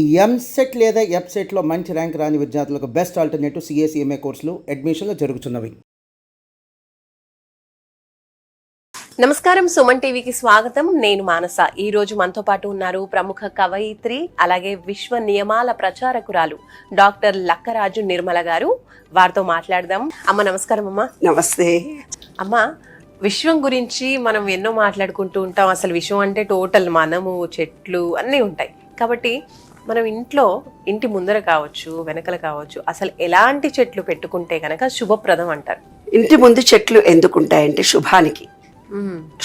ఈ ఎంసెట్ లేదా ఎఫ్సెట్లో మంచి ర్యాంక్ రాని విద్యార్థులకు బెస్ట్ ఆల్టర్నేటివ్ సిఎస్ఈఎంఏ కోర్సులు అడ్మిషన్లు జరుగుతున్నవి. నమస్కారం, సుమన్ టీవీకి స్వాగతం. నేను మానస. ఈ రోజు మనతో పాటు ఉన్నారు ప్రముఖ కవయిత్రి, అలాగే విశ్వ నియమాల ప్రచారకురాలు డాక్టర్ లక్కరాజు నిర్మల గారు. వారితో మాట్లాడదాం. అమ్మ నమస్కారం. అమ్మ నమస్తే. అమ్మ, విశ్వం గురించి మనం ఎన్నో మాట్లాడుకుంటూ ఉంటాం. అసలు విశ్వం అంటే టోటల్ మనము, చెట్లు అన్నీ ఉంటాయి. కాబట్టి మనం ఇంటి ముందర కావచ్చు, వెనకల కావచ్చు, అసలు ఎలాంటి చెట్లు పెట్టుకుంటే కనుక శుభప్రదం అంటారు? ఇంటి ముందు చెట్లు ఎందుకుంటాయంటే శుభానికి,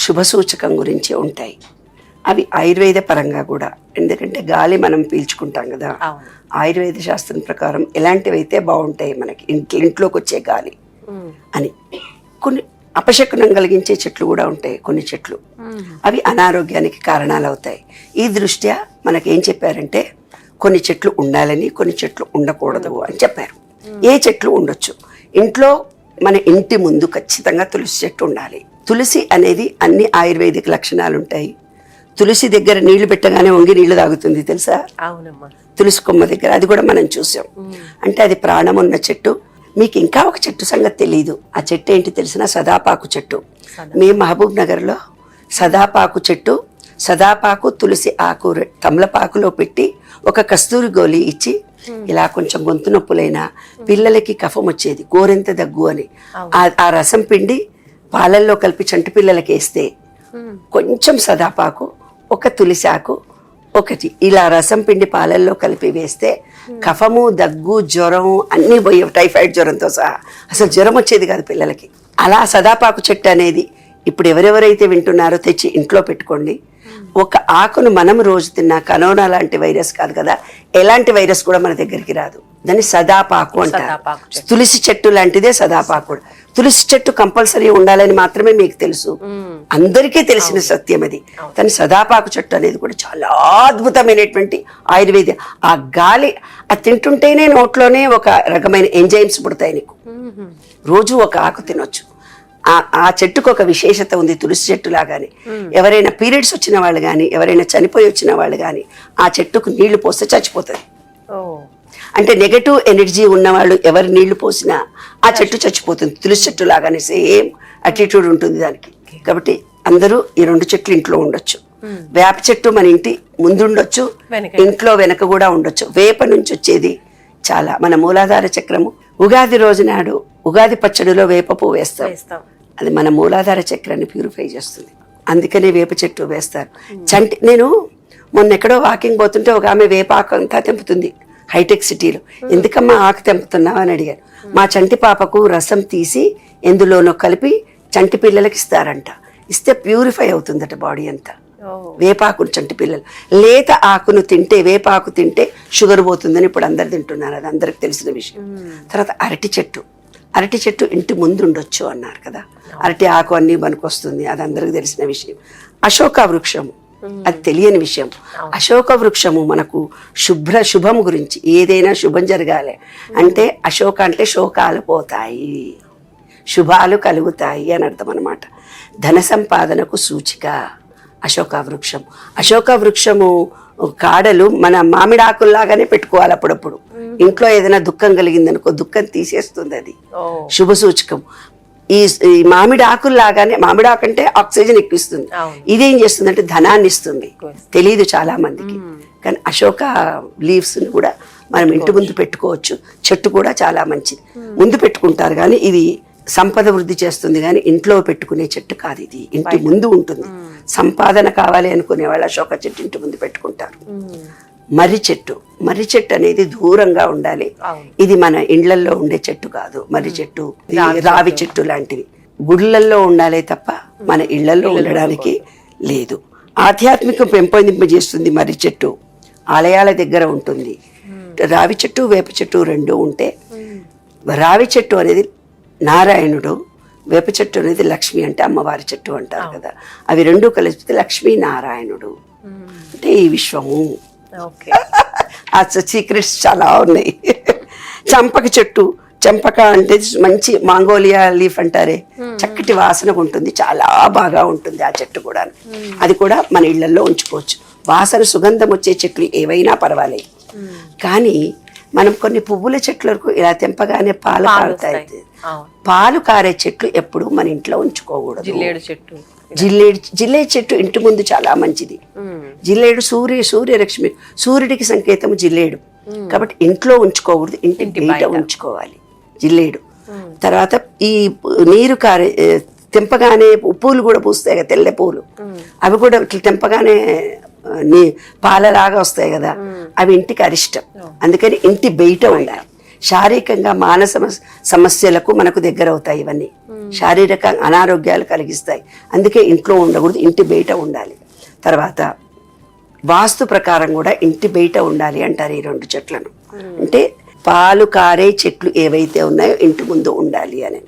శుభ సూచకం గురించి ఉంటాయి. అవి ఆయుర్వేద పరంగా కూడా, ఎందుకంటే గాలి మనం పీల్చుకుంటాం కదా, ఆయుర్వేద శాస్త్రం ప్రకారం ఎలాంటివి అయితే బాగుంటాయి మనకి ఇంట్లోకి వచ్చే గాలి అని. కొన్ని అపశకునం కలిగించే చెట్లు కూడా ఉంటాయి కొన్ని చెట్లు, అవి అనారోగ్యానికి కారణాలు అవుతాయి. ఈ దృష్ట్యా మనకేం చెప్పారంటే కొన్ని చెట్లు ఉండాలని, కొన్ని చెట్లు ఉండకూడదు అని చెప్పారు. ఏ చెట్లు ఉండొచ్చు ఇంట్లో? మన ఇంటి ముందు ఖచ్చితంగా తులసి చెట్టు ఉండాలి. తులసి అనేది అన్ని ఆయుర్వేదిక లక్షణాలు ఉంటాయి. తులసి దగ్గర నీళ్లు పెట్టగానే వంగి నీళ్లు తాగుతుంది, తెలుసా? అవునమ్మా. తులసి కొమ్మ దగ్గర అది కూడా మనం చూసాం. అంటే అది ప్రాణం ఉన్న చెట్టు. మీకు ఇంకా ఒక చెట్టు సంగతి తెలీదు. ఆ చెట్టు ఏంటి తెలిసిన? సదాపాకు చెట్టు. మీ మహబూబ్ నగర్లో సదాపాకు చెట్టు, సదాపాకు తులసి ఆకు తమలపాకులో పెట్టి ఒక కస్తూరి గోళీ ఇచ్చి, ఇలా కొంచెం గొంతు నొప్పులైనా, పిల్లలకి కఫం వచ్చేది, గోరెంత దగ్గు అని, ఆ రసం పిండి పాలల్లో కలిపి చంటి పిల్లలకి వేస్తే కొంచెం సదాపాకు, ఒక తులసి ఆకు ఒకటి ఇలా రసం పిండి పాలల్లో కలిపి వేస్తే కఫము, దగ్గు, జ్వరం అన్నీ పోయేవి, టైఫాయిడ్ జ్వరంతో సహా. అసలు జ్వరం వచ్చేది కాదు పిల్లలకి. అలా సదాపాకు చెట్టు అనేది ఇప్పుడు ఎవరెవరైతే వింటున్నారో తెచ్చి ఇంట్లో పెట్టుకోండి. ఒక ఆకును మనం రోజు తిన్నా కరోనా లాంటి వైరస్ కాదు కదా, ఎలాంటి వైరస్ కూడా మన దగ్గరికి రాదు. దాన్ని సదాపాకు అంటారు. తులసి చెట్టు లాంటిదే సదాపాకు. తులసి చెట్టు కంపల్సరీ ఉండాలని మాత్రమే మీకు తెలుసు, అందరికీ తెలిసిన సత్యం అది. కానీ సదాపాకు చెట్టు అనేది కూడా చాలా అద్భుతమైనటువంటి ఆయుర్వేద. ఆ గాలి అది తింటుంటేనే నోట్లోనే ఒక రకమైన ఎంజైమ్స్ పుడతాయి నీకు. రోజు ఒక ఆకు తినొచ్చు. ఆ చెట్టుకు ఒక విశేషత ఉంది, తులసి చెట్టు లాగానే. ఎవరైనా పీరియడ్స్ వచ్చిన వాళ్ళు కానీ, ఎవరైనా చనిపోయి వచ్చిన వాళ్ళు కానీ ఆ చెట్టుకు నీళ్లు పోస్తే చచ్చిపోతుంది. అంటే నెగటివ్ ఎనర్జీ ఉన్నవాళ్ళు ఎవరు నీళ్లు పోసినా ఆ చెట్టు చచ్చిపోతుంది. తులసి చెట్టు లాగానే సేమ్ అటిట్యూడ్ ఉంటుంది దానికి. కాబట్టి అందరూ ఈ రెండు చెట్లు ఇంట్లో ఉండొచ్చు. వేప చెట్టు మన ఇంటి ముందు ఉండొచ్చు, ఇంట్లో వెనక కూడా ఉండొచ్చు. వేప నుంచి వచ్చేది చాలా మన మూలాధార చక్రము. ఉగాది రోజు నాడు ఉగాది పచ్చడిలో వేప పువ్వు వేస్తాం. అది మన మూలాధార చక్రాన్ని ప్యూరిఫై చేస్తుంది. అందుకనే వేప చెట్టు వేస్తారు. నేను మొన్న ఎక్కడో వాకింగ్ పోతుంటే ఒక ఆమె వేప ఆకు అంతా తెంపుతుంది హైటెక్ సిటీలో. ఎందుకమ్మా ఆకు తెంపుతున్నావు అని అడిగారు. మా చంటి పాపకు రసం తీసి ఎందులోనో కలిపి చంటి పిల్లలకి ఇస్తారంట. ఇస్తే ప్యూరిఫై అవుతుందట బాడీ అంతా. వేపాకును చంటి పిల్లలు లేత ఆకును తింటే, వేపాకు తింటే షుగర్ పోతుందని ఇప్పుడు అందరు తింటున్నారు, అది అందరికి తెలిసిన విషయం. తర్వాత అరటి చెట్టు, అరటి చెట్టు ఇంటి ముందు ఉండొచ్చు అన్నారు కదా. అరటి ఆకు అన్ని పనికొస్తుంది, అది అందరికి తెలిసిన విషయం. అశోక వృక్షము, అది తెలియని విషయం. అశోక వృక్షము మనకు శుభం గురించి, ఏదైనా శుభం జరగాలి అంటే అశోక అంటే శోకాలు పోతాయి, శుభాలు కలుగుతాయి అని అర్థం అన్నమాట. ధన సంపాదనకు సూచిక అశోక వృక్షం. అశోక వృక్షము కాడలు మన మామిడి ఆకుల్లాగానే పెట్టుకోవాలి అప్పుడప్పుడు. ఇంట్లో ఏదైనా దుఃఖం కలిగిందనుకో, దుఃఖం తీసేస్తుంది, అది శుభ సూచకం. ఈ మామిడి ఆకుల్లాగానే, మామిడి ఆకు అంటే ఆక్సిజన్ ఎక్కిస్తుంది, ఇదేం చేస్తుంది అంటే ధనాన్ని ఇస్తుంది. తెలియదు చాలా మందికి. కానీ అశోక లీవ్స్ ని కూడా మనం ఇంటి ముందు పెట్టుకోవచ్చు. చెట్టు కూడా చాలా మంచిది, ముందు పెట్టుకుంటారు కానీ ఇది సంపద వృద్ధి చేస్తుంది, కానీ ఇంట్లో పెట్టుకునే చెట్టు కాదు ఇది. ఇంటి ముందు ఉంటుంది. సంపాదన కావాలి అనుకునే వాళ్ళు అశోక చెట్టు ఇంటి ముందు పెట్టుకుంటారు. మర్రి చెట్టు, మర్రి చెట్టు అనేది దూరంగా ఉండాలి. ఇది మన ఇండ్లల్లో ఉండే చెట్టు కాదు. మర్రి చెట్టు, రావి చెట్టు లాంటివి గుళ్ళల్లో ఉండాలి తప్ప మన ఇళ్లలో ఉండడానికి లేదు. ఆధ్యాత్మికం పెంపొందింపజేస్తుంది మర్రి చెట్టు, ఆలయాల దగ్గర ఉంటుంది. రావి చెట్టు, వేప చెట్టు రెండు ఉంటే, రావి చెట్టు అనేది నారాయణుడు, వేప చెట్టు అనేది లక్ష్మి అంటే అమ్మవారి చెట్టు అంటారు కదా. అవి రెండు కలిపితే లక్ష్మీ నారాయణుడు అంటే ఈ విశ్వము. ఆ సీక్రెట్స్ చాలా ఉన్నాయి. చంపక చెట్టు, చంపక అంటే మంచి మాంగోలియా లీఫ్ అంటారే, చక్కటి వాసనగా ఉంటుంది, చాలా బాగా ఉంటుంది ఆ చెట్టు కూడా. అది కూడా మన ఇళ్లలో ఉంచుకోవచ్చు. వాసన సుగంధం వచ్చే చెట్లు ఏవైనా పర్వాలేదు. కానీ మనం కొన్ని పువ్వుల చెట్లకు ఇలా తెంపగానే పాలు కారుతాయి. అవును. పాలు కారే చెట్లు ఎప్పుడు మన ఇంట్లో ఉంచుకోకూడదు. జిల్లేడు చెట్టు, జిల్లేడు చెట్టు ఇంటి ముందు చాలా మంచిది. జిల్లేడు సూర్యరశ్మి, సూర్యుడికి సంకేతం జిల్లేడు. కాబట్టి ఇంట్లో ఉంచుకోకూడదు, ఇంటి బయట ఉంచుకోవాలి జిల్లేడు. తర్వాత ఈ నీరు కారే తెంపగానే పూలు కూడా పూస్తాయి కదా, తెల్ల పూలు, అవి కూడా ఇట్లా తెంపగానే పాలలాగా వస్తాయి కదా, అవి ఇంటికి అరిష్టం. అందుకని ఇంటి బయట ఉండాలి. శారీరకంగా మానస సమస్యలకు మనకు దగ్గర అవుతాయి. ఇవన్నీ శారీరక అనారోగ్యాలు కలిగిస్తాయి. అందుకే ఇంట్లో ఉండకూడదు, ఇంటి బయట ఉండాలి. తర్వాత వాస్తు ప్రకారం కూడా ఇంటి బయట ఉండాలి అంటారు ఈ 2 చెట్లను. అంటే పాలు కారే చెట్లు ఏవైతే ఉన్నాయో ఇంటి ముందు ఉండాలి అని.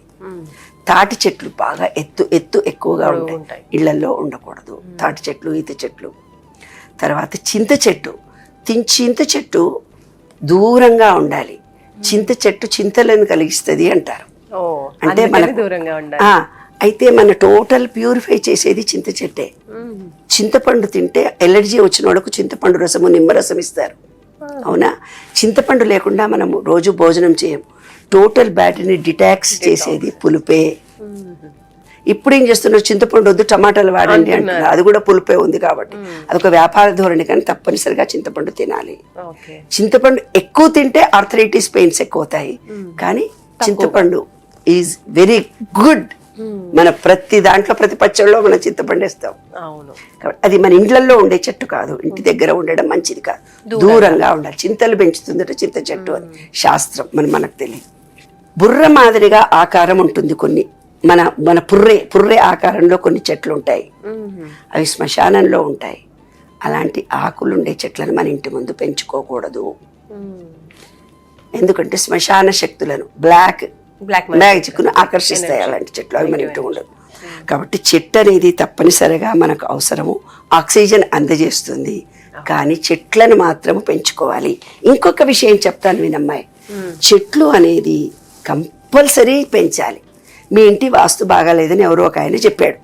తాటి చెట్లు బాగా ఎత్తు ఎక్కువగా ఉంటాయి, ఇళ్లలో ఉండకూడదు. తాటి చెట్లు, ఈత చెట్లు. తర్వాత చింత చెట్టు దూరంగా ఉండాలి. చింత చెట్టు చింతలను కలిగిస్తుంది అంటారు. అంటే అయితే మన టోటల్ ప్యూరిఫై చేసేది చింత చెట్టే. చింతపండు తింటే ఎలర్జీ వచ్చిన వాళ్ళకు చింతపండు రసము, నిమ్మరసం ఇస్తారు. అవునా? చింతపండు లేకుండా మనము రోజు భోజనం చేయము. టోటల్ బ్యాటరీని డిటాక్స్ చేసేది పులుపే. ఇప్పుడు ఏం చేస్తున్నారు, చింతపండు వద్దు టమాటాలు వాడండి అంటున్నారు. అది కూడా పులుపే ఉంది కాబట్టి అదొక వ్యాపార ధోరణి. కానీ తప్పనిసరిగా చింతపండు తినాలి. చింతపండు ఎక్కువ తింటే ఆర్థరైటిస్ పెయిన్స్ ఎక్కువ అవుతాయి. కానీ చింతపండు ఈజ్ వెరీ గుడ్. మన ప్రతి దాంట్లో, ప్రతి పచ్చళ్ళలో మనం చింతపండు వేస్తాం. కాబట్టి అది మన ఇండ్లలో ఉండే చెట్టు కాదు, ఇంటి దగ్గర ఉండడం మంచిది కాదు, దూరంగా ఉండాలి. చింతలు పెంచుతుందట చింత చెట్టు అని శాస్త్రం, మనకు తెలియదు. బుర్ర మాదిరిగా ఆకారం ఉంటుంది కొన్ని, మన పుర్రె ఆకారంలో కొన్ని చెట్లు ఉంటాయి. అవి శ్మశానంలో ఉంటాయి. అలాంటి ఆకులుండే చెట్లను మన ఇంటి ముందు పెంచుకోకూడదు. ఎందుకంటే శ్మశాన శక్తులను, బ్లాక్ మ్యాజిక్ను ఆకర్షిస్తాయి అలాంటి చెట్లు. అవి మన ఇంటి ఉండదు. కాబట్టి చెట్టు అనేది తప్పనిసరిగా మనకు అవసరము, ఆక్సిజన్ అందజేస్తుంది. కానీ చెట్లను మాత్రము పెంచుకోవాలి. ఇంకొక విషయం చెప్తాను వినమ్మాయి, చెట్లు అనేది కంపల్సరీ పెంచాలి. మీ ఇంటి వాస్తు బాగాలేదని ఎవరో ఒక ఆయన చెప్పాడు.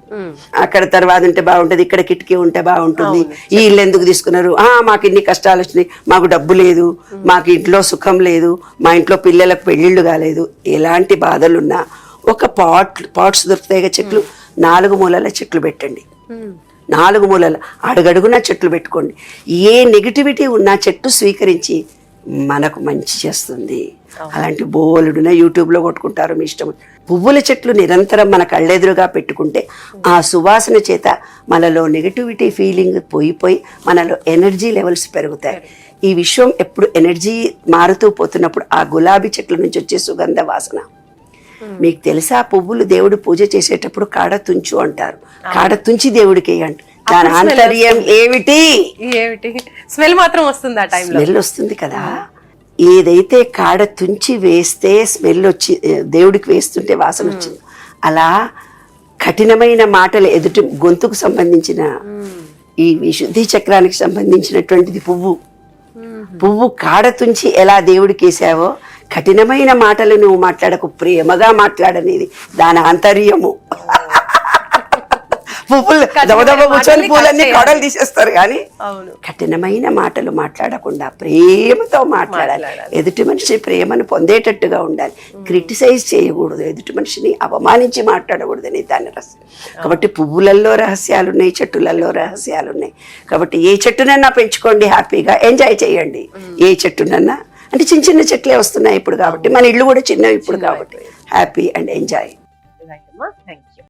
అక్కడ తర్వాత ఉంటే బాగుంటుంది, ఇక్కడ కిటికీ ఉంటే బాగుంటుంది, ఈ ఇల్లు ఎందుకు తీసుకున్నారు, మాకు ఇన్ని కష్టాలు వచ్చినాయి, మాకు డబ్బు లేదు, మాకు ఇంట్లో సుఖం లేదు, మా ఇంట్లో పిల్లలకు పెళ్ళిళ్ళు కాలేదు, ఎలాంటి బాధలున్నా ఒక పాట్స్ దొరుకుతాయి చెట్లు, 4 మూలల చెట్లు పెట్టండి. 4 మూలల అడుగడుగున చెట్లు పెట్టుకోండి. ఏ నెగిటివిటీ ఉన్నా చెట్టు స్వీకరించి మనకు మంచి చేస్తుంది. అలాంటి బోలుడున యూట్యూబ్లో కొట్టుకుంటారు మీ ఇష్టం. పువ్వుల చెట్లు నిరంతరం మన కళ్ళెదురుగా పెట్టుకుంటే ఆ సువాసన చేత మనలో నెగిటివిటీ ఫీలింగ్ పోయిపోయి మనలో ఎనర్జీ లెవెల్స్ పెరుగుతాయి. ఈ విశ్వం ఎప్పుడు ఎనర్జీ మారుతూ పోతున్నప్పుడు ఆ గులాబీ చెట్ల నుంచి వచ్చే సుగంధ వాసన మీకు తెలుసా? పువ్వులు దేవుడు పూజ చేసేటప్పుడు కాడ తుంచు అంటారు. కాడ తుంచి దేవుడికి అంట. దాని ఆంతర్యం ఏమిటి? స్మెల్ మాత్రం వస్తుంది, ఆ టైంలో స్మెల్ వస్తుంది కదా. ఏదైతే కాడ తుంచి వేస్తే స్మెల్ వచ్చి దేవుడికి వేస్తుంటే వాసన వచ్చింది, అలా కఠినమైన మాటలు ఎదుటి గొంతుకు సంబంధించిన ఈ విశుద్ధి చక్రానికి సంబంధించినటువంటిది పువ్వు కాడ తుంచి ఎలా దేవుడికి వేసావో కఠినమైన మాటలు నువ్వు మాట్లాడకు, ప్రేమగా మాట్లాడనేది దాని ఆంతర్యము. పువ్వులు దవదవ కూర్చొని పూలన్నీ కాడలు తీసేస్తారు, కానీ కఠినమైన మాటలు మాట్లాడకుండా ప్రేమతో మాట్లాడాలి. ఎదుటి మనిషి ప్రేమను పొందేటట్టుగా ఉండాలి. క్రిటిసైజ్ చేయకూడదు, ఎదుటి మనిషిని అవమానించి మాట్లాడకూడదు అని దాని రహస్యం. కాబట్టి పువ్వులలో రహస్యాలు ఉన్నాయి, చెట్టులలో రహస్యాలు ఉన్నాయి. కాబట్టి ఏ చెట్టునన్నా పెంచుకోండి, హ్యాపీగా ఎంజాయ్ చేయండి. ఏ చెట్టునన్నా అంటే చిన్న చెట్లే వస్తున్నాయి ఇప్పుడు కాబట్టి, మన ఇల్లు కూడా చిన్నవి ఇప్పుడు కాబట్టి హ్యాపీ అండ్ ఎంజాయ్.